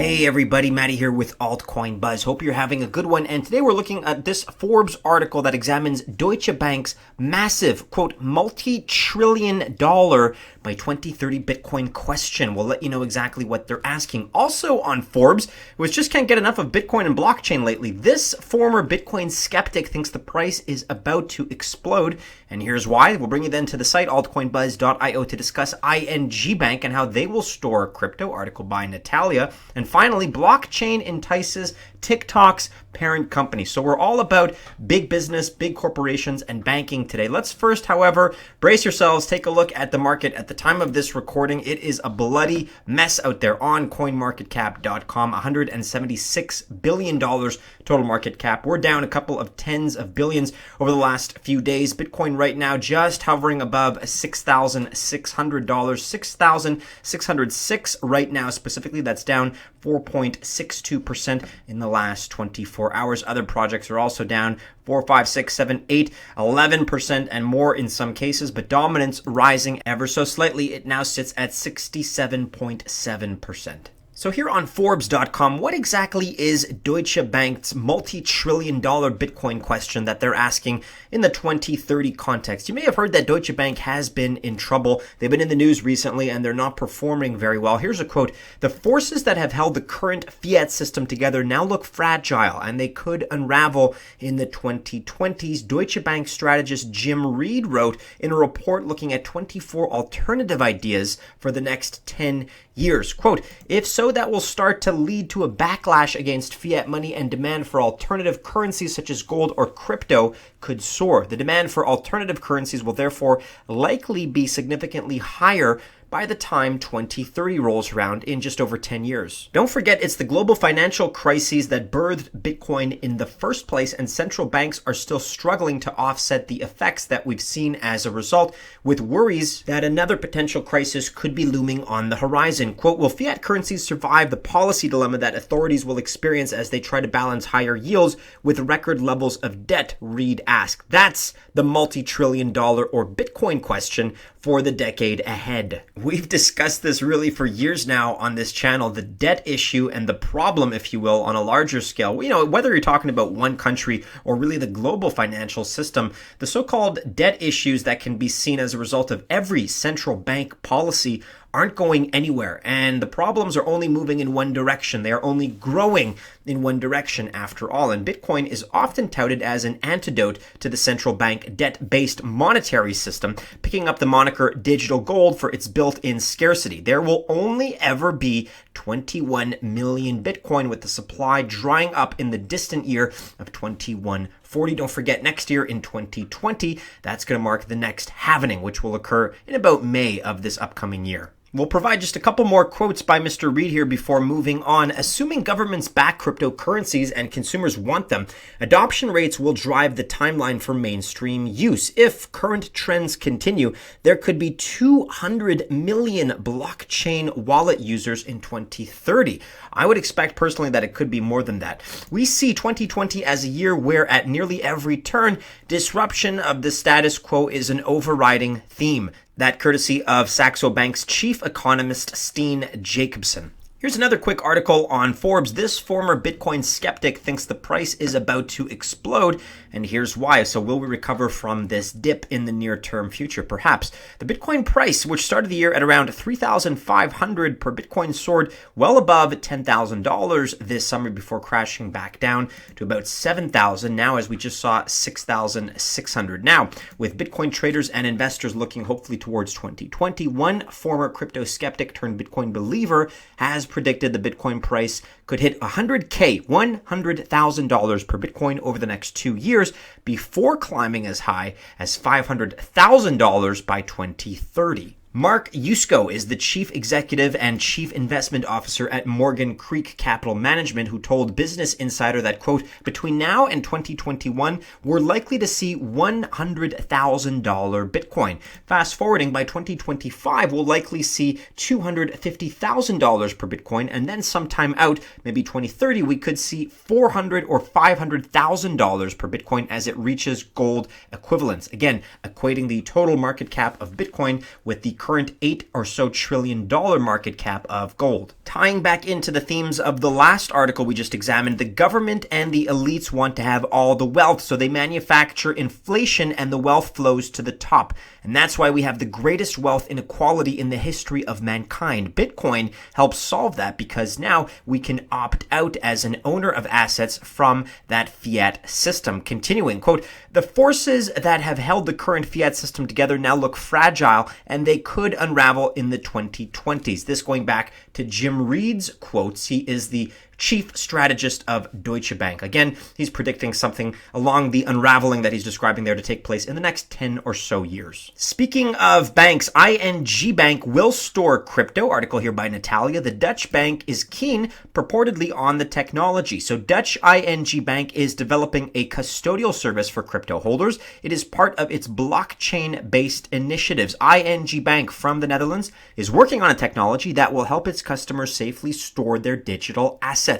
Hey everybody, Matty here with Altcoin Buzz. Hope you're having a good one. And today we're looking at this Forbes article that examines Deutsche Bank's massive, quote, multi-trillion dollar by 2030 Bitcoin question. We'll let you know exactly what they're asking. Also on Forbes, which just can't get enough of Bitcoin and blockchain lately, this former Bitcoin skeptic thinks the price is about to explode. And here's why. We'll bring you then to the site altcoinbuzz.io to discuss ING Bank and how they will store crypto, article by Natalia. And finally, blockchain entices TikTok's parent company. So we're all about big business, big corporations, and banking today. Let's first, however, brace yourselves, take a look at the market. At the time of this recording, it is a bloody mess out there on coinmarketcap.com. $176 billion total market cap. We're down a couple of tens of billions over the last few days. Bitcoin right now just hovering above $6,600. $6,606 right now specifically. That's down 4.62% in the last 24 hours. Other projects are also down 4, 5, 6, 7, 8, 11% and more in some cases, but dominance rising ever so slightly. It now sits at 67.7%. So here on Forbes.com, what exactly is Deutsche Bank's multi-trillion dollar Bitcoin question that they're asking in the 2030 context? You may have heard that Deutsche Bank has been in trouble. They've been in the news recently and they're not performing very well. Here's a quote. "The forces that have held the current Fiat system together now look fragile and they could unravel in the 2020s. Deutsche Bank strategist Jim Reed wrote in a report looking at 24 alternative ideas for the next 10 years. Quote, "If so, that will start to lead to a backlash against fiat money and demand for alternative currencies such as gold or crypto could soar. The demand for alternative currencies will therefore likely be significantly higher by the time 2030 rolls around in just over 10 years. Don't forget, it's the global financial crises that birthed Bitcoin in the first place, and central banks are still struggling to offset the effects that we've seen as a result, with worries that another potential crisis could be looming on the horizon. Quote, "Will fiat currencies survive the policy dilemma that authorities will experience as they try to balance higher yields with record levels of debt?" Reed asked. That's the multi-trillion dollar or Bitcoin question for the decade ahead. We've discussed this really for years now on this channel, the debt issue and the problem, if you will, on a larger scale. You know, whether you're talking about one country or really the global financial system, the so-called debt issues that can be seen as a result of every central bank policy aren't going anywhere, and the problems are only moving in one direction. They are only growing in one direction after all, and Bitcoin is often touted as an antidote to the central bank debt-based monetary system, picking up the moniker digital gold for its built-in scarcity. There will only ever be 21 million Bitcoin, with the supply drying up in the distant year of 2140. Don't forget, next year in 2020, that's going to mark the next halvening, which will occur in about May of this upcoming year. We'll provide just a couple more quotes by Mr. Reed here before moving on. "Assuming governments back cryptocurrencies and consumers want them, adoption rates will drive the timeline for mainstream use. If current trends continue, there could be 200 million blockchain wallet users in 2030. I would expect personally that it could be more than that. We see 2020 as a year where at nearly every turn, disruption of the status quo is an overriding theme." That courtesy of Saxo Bank's chief economist, Steen Jacobson. Here's another quick article on Forbes. This former Bitcoin skeptic thinks the price is about to explode, and here's why. So will we recover from this dip in the near-term future? Perhaps. The Bitcoin price, which started the year at around $3,500 per Bitcoin, soared well above $10,000 this summer before crashing back down to about $7,000. Now, as we just saw, $6,600. Now, with Bitcoin traders and investors looking hopefully towards 2020, one former crypto skeptic turned Bitcoin believer has predicted the Bitcoin price could hit $100,000 per Bitcoin over the next 2 years before climbing as high as $500,000 by 2030. Mark Yusko is the chief executive and chief investment officer at Morgan Creek Capital Management, who told Business Insider that, quote, "Between now and 2021, we're likely to see $100,000 Bitcoin. Fast forwarding, by 2025, we'll likely see $250,000 per Bitcoin, and then sometime out, maybe 2030, we could see $400,000 or $500,000 per Bitcoin as it reaches gold equivalents." Again, equating the total market cap of Bitcoin with the current $8 trillion market cap of gold. Tying back into the themes of the last article we just examined, the government and the elites want to have all the wealth, so they manufacture inflation and the wealth flows to the top. And that's why we have the greatest wealth inequality in the history of mankind. Bitcoin helps solve that because now we can opt out as an owner of assets from that fiat system. Continuing, quote, the forces that have held the current fiat system together now look fragile and they could unravel in the 2020s. This going back to Jim Reed's quotes. He is the chief strategist of Deutsche Bank. Again, he's predicting something along the unraveling that he's describing there to take place in the next 10 or so years. Speaking of banks, ING Bank will store crypto. Article here by Natalia. The Dutch bank is keen, purportedly, on the technology. So Dutch ING Bank is developing a custodial service for crypto holders. It is part of its blockchain-based initiatives. ING Bank from the Netherlands is working on a technology that will help its customers safely store their digital assets.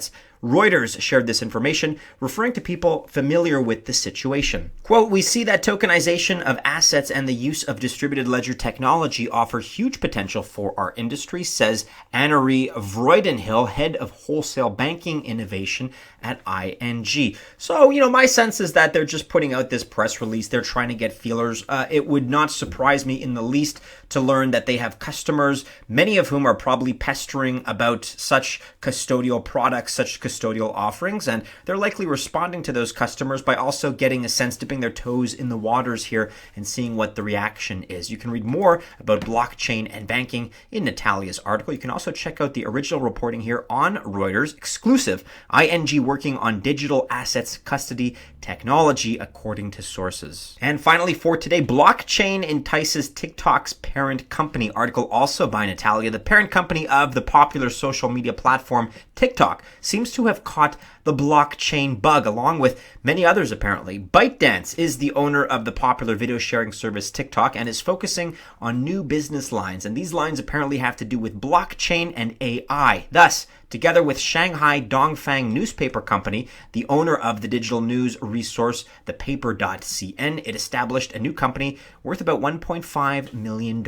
Reuters shared this information, referring to people familiar with the situation. Quote, we see that tokenization of assets and the use of distributed ledger technology offer huge potential for our industry, says Annerie Vroidenhill, head of wholesale banking innovation at ING. So, my sense is that they're just putting out this press release. They're trying to get feelers. It would not surprise me in the least to learn that they have customers, many of whom are probably pestering about such custodial products, such custodial offerings, and they're likely responding to those customers by also getting a sense, dipping their toes in the waters here and seeing what the reaction is. You can read more about blockchain and banking in Natalia's article. You can also check out the original reporting here on Reuters, exclusive, ING working on digital assets custody technology, according to sources. And finally, for today, blockchain entices TikTok's parent company. Article also by Natalia. The parent company of the popular social media platform TikTok seems to have caught the blockchain bug, along with many others apparently. ByteDance is the owner of the popular video sharing service TikTok and is focusing on new business lines. And these lines apparently have to do with blockchain and AI. Thus, together with Shanghai Dongfang newspaper company, the owner of the digital news resource, thepaper.cn, it established a new company worth about $1.5 million.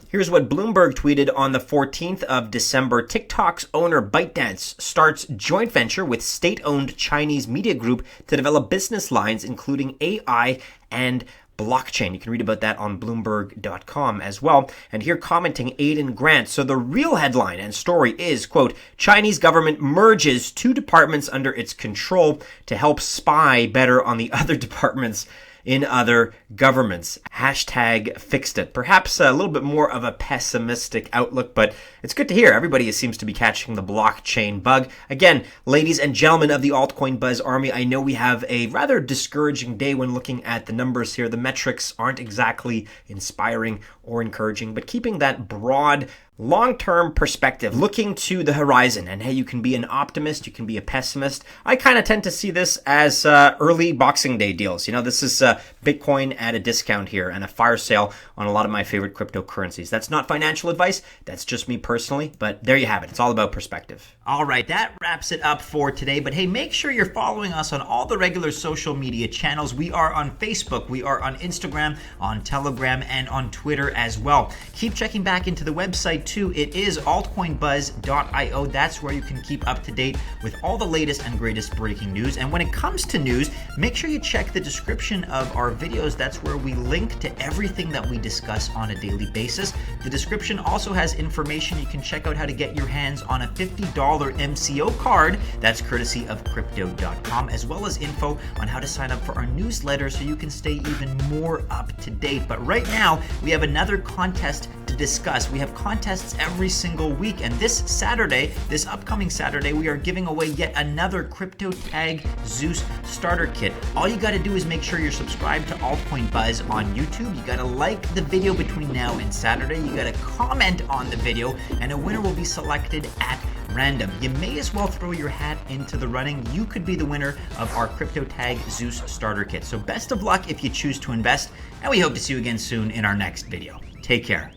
Here's what Bloomberg tweeted on the 14th of December. TikTok's owner ByteDance starts joint venture with state-owned Chinese media group to develop business lines including AI and blockchain. You can read about that on Bloomberg.com as well. And here commenting Aidan Grant. So the real headline and story is, quote, Chinese government merges two departments under its control to help spy better on the other departments in other governments. Hashtag fixed it. Perhaps a little bit more of a pessimistic outlook, but it's good to hear. Everybody seems to be catching the blockchain bug. Again, ladies and gentlemen of the Altcoin Buzz Army, I know we have a rather discouraging day when looking at the numbers here. The metrics aren't exactly inspiring or encouraging, but keeping that broad long-term perspective, looking to the horizon, and hey, you can be an optimist, you can be a pessimist. I kind of tend to see this as early Boxing Day deals. This is Bitcoin at a discount here and a fire sale on a lot of my favorite cryptocurrencies. That's not financial advice. That's just me personally, but there you have it. It's all about perspective. All right, that wraps it up for today. But hey, make sure you're following us on all the regular social media channels. We are on Facebook, we are on Instagram, on Telegram, and on Twitter as well. Keep checking back into the website too. It is altcoinbuzz.io. That's where you can keep up to date with all the latest and greatest breaking news. And when it comes to news, make sure you check the description of our videos. That's where we link to everything that we discuss on a daily basis. The description also has information. You can check out how to get your hands on a $50 MCO card. That's courtesy of crypto.com, as well as info on how to sign up for our newsletter so you can stay even more up to date. But right now, we have another contest to discuss. We have contests every single week, and this upcoming Saturday, we are giving away yet another CryptoTag Zeus starter kit. All you got to do is make sure you're subscribed to Altcoin Buzz on YouTube. You got to like the video between now and Saturday. You got to comment on the video, and a winner will be selected at random. You may as well throw your hat into the running. You could be the winner of our CryptoTag Zeus starter kit. So best of luck if you choose to invest, and we hope to see you again soon in our next video. Take care.